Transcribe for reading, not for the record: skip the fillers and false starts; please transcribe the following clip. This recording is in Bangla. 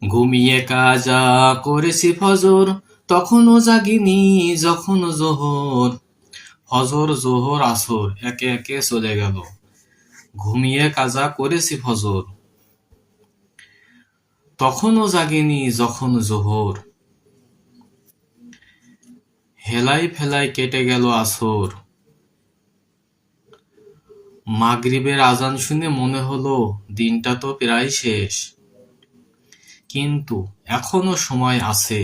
ঘুমিয়ে কাজা করেছি ফজর, তখনও জাগিনি যখন জোহর। ফজর জোহর আসর একে একে চলে গেল, ঘুমিয়ে কাজা করেছি ফজর, তখনও জাগিনি যখন জোহর। হেলাই ফেলাই কেটে গেল আসর, মাগরিবের আজান শুনে মনে হলো দিনটা তো প্রায় শেষ, কিন্তু এখনো সময় আছে।